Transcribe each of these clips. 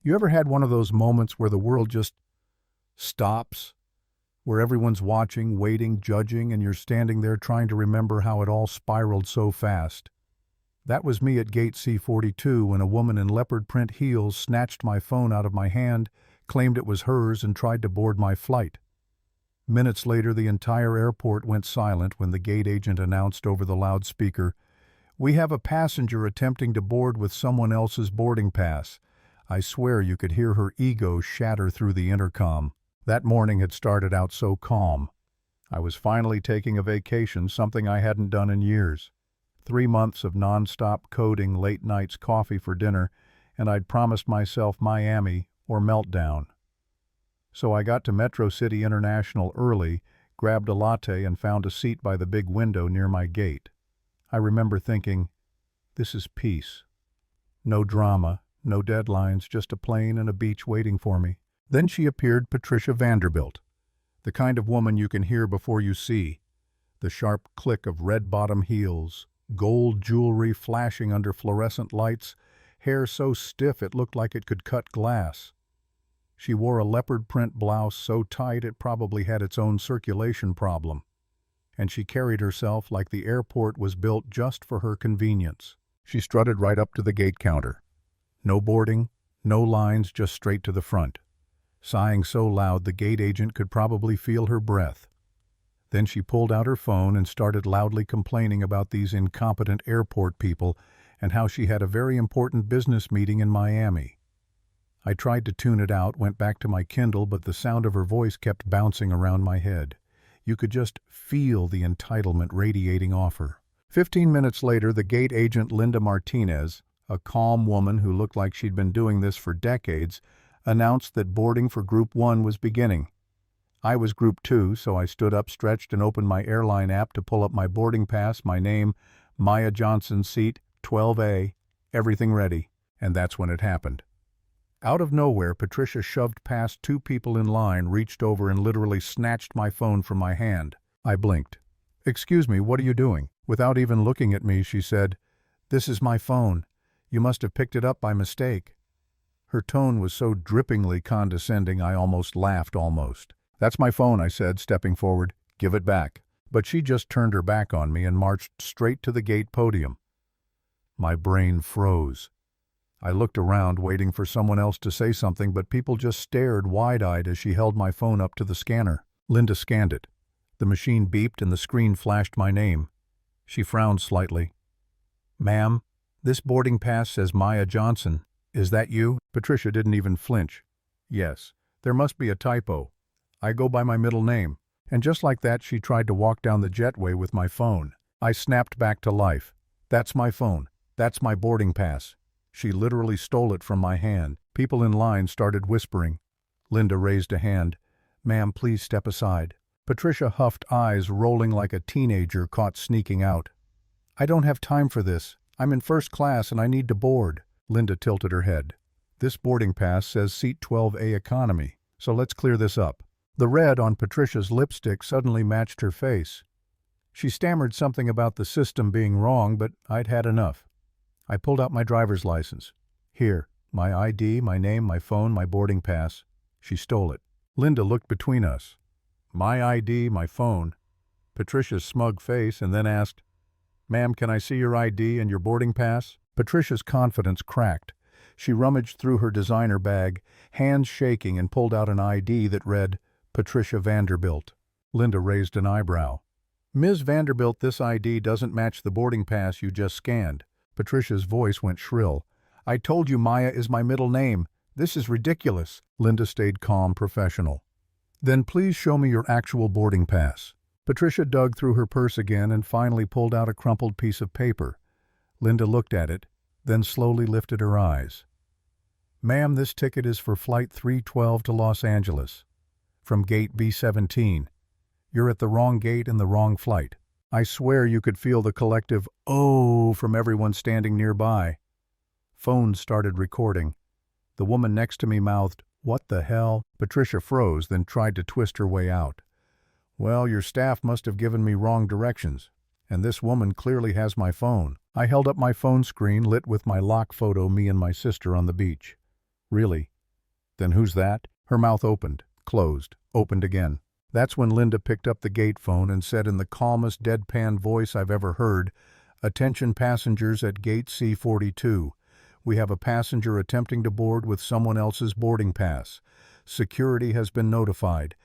You ever had one of those moments where the world just stops, where everyone's watching, waiting, judging, and you're standing there trying to remember how it all spiraled so fast? That was me at gate C42 when a woman in leopard print heels snatched my phone out of my hand, claimed it was hers, and tried to board my flight. Minutes later, the entire airport went silent when the gate agent announced over the loudspeaker, "We have a passenger attempting to board with someone else's boarding pass." I swear you could hear her ego shatter through the intercom. That morning had started out so calm. I was finally taking a vacation, something I hadn't done in years. 3 months of non-stop coding, late nights, coffee for dinner, and I'd promised myself Miami or meltdown. So I got to Metro City International early, grabbed a latte, and found a seat by the big window near my gate. I remember thinking, this is peace. No drama, no deadlines, just a plane and a beach waiting for me. Then she appeared, Patricia Vanderbilt, the kind of woman you can hear before you see. The sharp click of red-bottom heels, gold jewelry flashing under fluorescent lights, hair so stiff it looked like it could cut glass. She wore a leopard print blouse so tight it probably had its own circulation problem. And she carried herself like the airport was built just for her convenience. She strutted right up to the gate counter. No boarding, no lines, just straight to the front. Sighing so loud the gate agent could probably feel her breath. Then she pulled out her phone and started loudly complaining about these incompetent airport people and how she had a very important business meeting in Miami. I tried to tune it out, went back to my Kindle, but the sound of her voice kept bouncing around my head. You could just feel the entitlement radiating off her. 15 minutes later, the gate agent Linda Martinez, a calm woman who looked like she'd been doing this for decades, announced that boarding for Group 1 was beginning. I was Group 2, so I stood up, stretched, and opened my airline app to pull up my boarding pass, my name, Maya Johnson, seat 12A, everything ready. And that's when it happened. Out of nowhere, Patricia shoved past 2 people in line, reached over, and literally snatched my phone from my hand. I blinked. "Excuse me, what are you doing?" Without even looking at me, she said, "This is my phone. You must have picked it up by mistake." Her tone was so drippingly condescending I almost laughed. "That's my phone," I said, stepping forward. "Give it back." But she just turned her back on me and marched straight to the gate podium. My brain froze. I looked around, waiting for someone else to say something, but people just stared wide-eyed as she held my phone up to the scanner. Linda scanned it. The machine beeped and the screen flashed my name. She frowned slightly. "Ma'am, this boarding pass says Maya Johnson. Is that you?" Patricia didn't even flinch. "Yes. There must be a typo. I go by my middle name." And just like that, she tried to walk down the jetway with my phone. I snapped back to life. "That's my phone. That's my boarding pass." She literally stole it from my hand. People in line started whispering. Linda raised a hand. "Ma'am, please step aside." Patricia huffed, eyes rolling like a teenager caught sneaking out. "I don't have time for this. I'm in first class and I need to board." Linda tilted her head. "This boarding pass says seat 12A economy, so let's clear this up." The red on Patricia's lipstick suddenly matched her face. She stammered something about the system being wrong, but I'd had enough. I pulled out my driver's license. "Here, my ID, my name, my phone, my boarding pass." She stole it. Linda looked between us. My ID, my phone, Patricia's smug face, and then asked, "Ma'am, can I see your ID and your boarding pass?" Patricia's confidence cracked. She rummaged through her designer bag, hands shaking, and pulled out an ID that read, "Patricia Vanderbilt." Linda raised an eyebrow. "Ms. Vanderbilt, this ID doesn't match the boarding pass you just scanned." Patricia's voice went shrill. "I told you Maya is my middle name. This is ridiculous." Linda stayed calm, professional. "Then please show me your actual boarding pass." Patricia dug through her purse again and finally pulled out a crumpled piece of paper. Linda looked at it, then slowly lifted her eyes. "Ma'am, this ticket is for Flight 312 to Los Angeles, from gate B17. You're at the wrong gate and the wrong flight." I swear you could feel the collective "oh" from everyone standing nearby. Phones started recording. The woman next to me mouthed, "What the hell?" Patricia froze, then tried to twist her way out. "Well, your staff must have given me wrong directions, and this woman clearly has my phone." I held up my phone screen lit with my lock photo, me and my sister on the beach. Really? Then who's that? Her mouth opened, closed, opened again. That's when Linda picked up the gate phone and said in the calmest deadpan voice I've ever heard, "Attention passengers at gate C42. We have a passenger attempting to board with someone else's boarding pass. Security has been notified.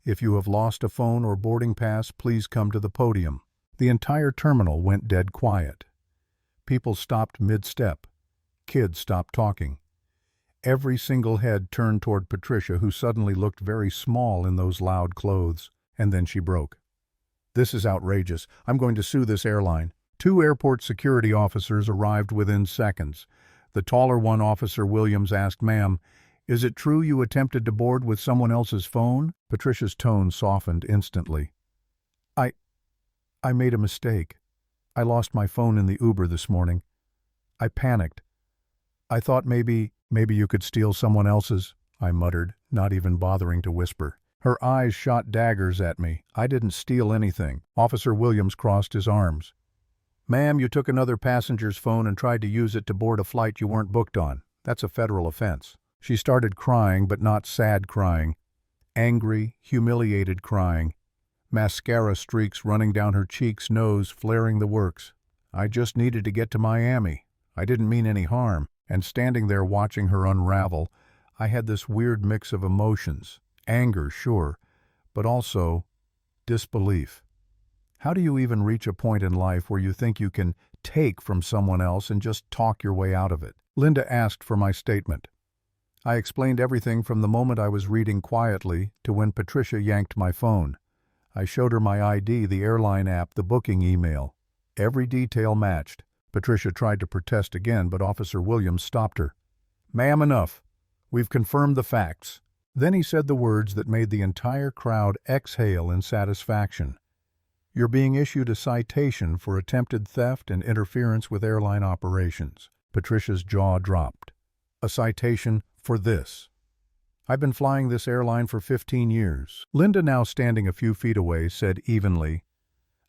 If you have lost a phone or boarding pass, please come to the podium." The entire terminal went dead quiet. People stopped mid-step. Kids stopped talking. Every single head turned toward Patricia, who suddenly looked very small in those loud clothes. And then she broke. "This is outrageous. I'm going to sue this airline." 2 airport security officers arrived within seconds. The taller one, Officer Williams, asked, "Ma'am, is it true you attempted to board with someone else's phone?" Patricia's tone softened instantly. I made a mistake. I lost my phone in the Uber this morning. I panicked. I thought maybe you could steal someone else's," I muttered, not even bothering to whisper. Her eyes shot daggers at me. "I didn't steal anything." Officer Williams crossed his arms. "Ma'am, you took another passenger's phone and tried to use it to board a flight you weren't booked on. That's a federal offense." She started crying, but not sad crying. Angry, humiliated crying. Mascara streaks running down her cheeks, nose flaring the works. "I just needed to get to Miami. I didn't mean any harm." And standing there watching her unravel, I had this weird mix of emotions. Anger, sure, but also disbelief. How do you even reach a point in life where you think you can take from someone else and just talk your way out of it? Linda asked for my statement. I explained everything from the moment I was reading quietly to when Patricia yanked my phone. I showed her my ID, the airline app, the booking email. Every detail matched. Patricia tried to protest again, but Officer Williams stopped her. "Ma'am, enough. We've confirmed the facts." Then he said the words that made the entire crowd exhale in satisfaction. "You're being issued a citation for attempted theft and interference with airline operations." Patricia's jaw dropped. "A citation for this. I've been flying this airline for 15 years. Linda, now standing a few feet away, said evenly,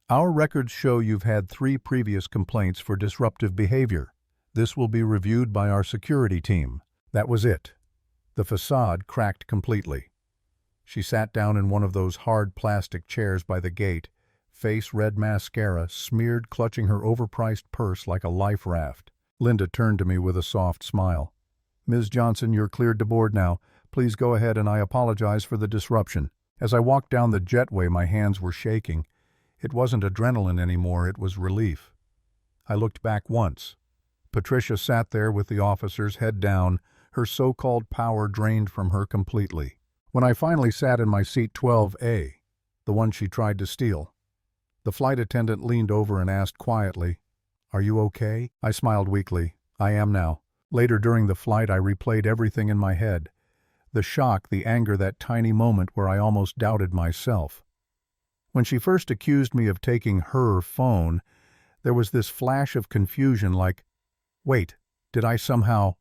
"Our records show you've had 3 previous complaints for disruptive behavior. This will be reviewed by our security team." That was it. The facade cracked completely. She sat down in one of those hard plastic chairs by the gate, face red mascara smeared, clutching her overpriced purse like a life raft. Linda turned to me with a soft smile. "Ms. Johnson, you're cleared to board now. Please go ahead, and I apologize for the disruption." As I walked down the jetway, my hands were shaking. It wasn't adrenaline anymore, it was relief. I looked back once. Patricia sat there with the officers, head down, her so-called power drained from her completely. When I finally sat in my seat 12A, the one she tried to steal, the flight attendant leaned over and asked quietly, "Are you okay?" I smiled weakly. "I am now." Later during the flight, I replayed everything in my head. The shock, the anger, that tiny moment where I almost doubted myself. When she first accused me of taking her phone, there was this flash of confusion like, wait, did I somehow...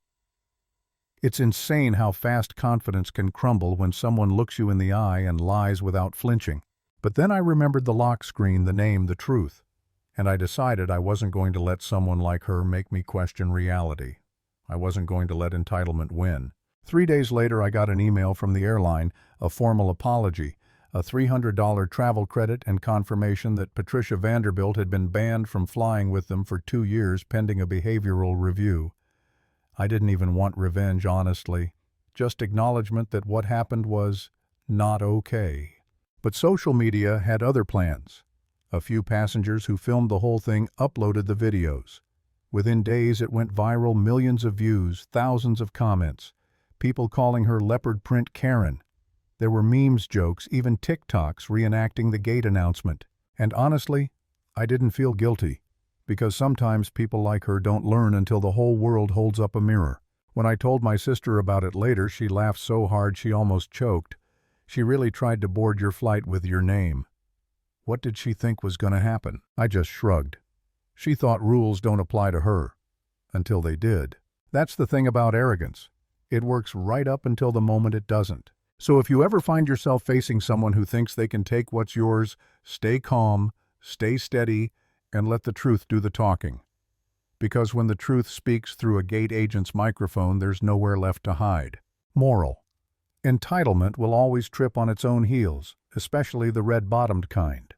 It's insane how fast confidence can crumble when someone looks you in the eye and lies without flinching. But then I remembered the lock screen, the name, the truth, and I decided I wasn't going to let someone like her make me question reality. I wasn't going to let entitlement win. 3 days later, I got an email from the airline, a formal apology, a $300 travel credit, and confirmation that Patricia Vanderbilt had been banned from flying with them for 2 years pending a behavioral review. I didn't even want revenge, honestly. Just acknowledgement that what happened was not okay. But social media had other plans. A few passengers who filmed the whole thing uploaded the videos. Within days, it went viral, millions of views, thousands of comments. People calling her leopard print Karen. There were memes, jokes, even TikToks reenacting the gate announcement. And honestly, I didn't feel guilty, because sometimes people like her don't learn until the whole world holds up a mirror. When I told my sister about it later, she laughed so hard she almost choked. She really tried to board your flight with your name. What did she think was going to happen? I just shrugged. She thought rules don't apply to her. Until they did. That's the thing about arrogance. It works right up until the moment it doesn't. So if you ever find yourself facing someone who thinks they can take what's yours, stay calm, stay steady, and let the truth do the talking. Because when the truth speaks through a gate agent's microphone, there's nowhere left to hide. Moral: entitlement will always trip on its own heels, especially the red-bottomed kind.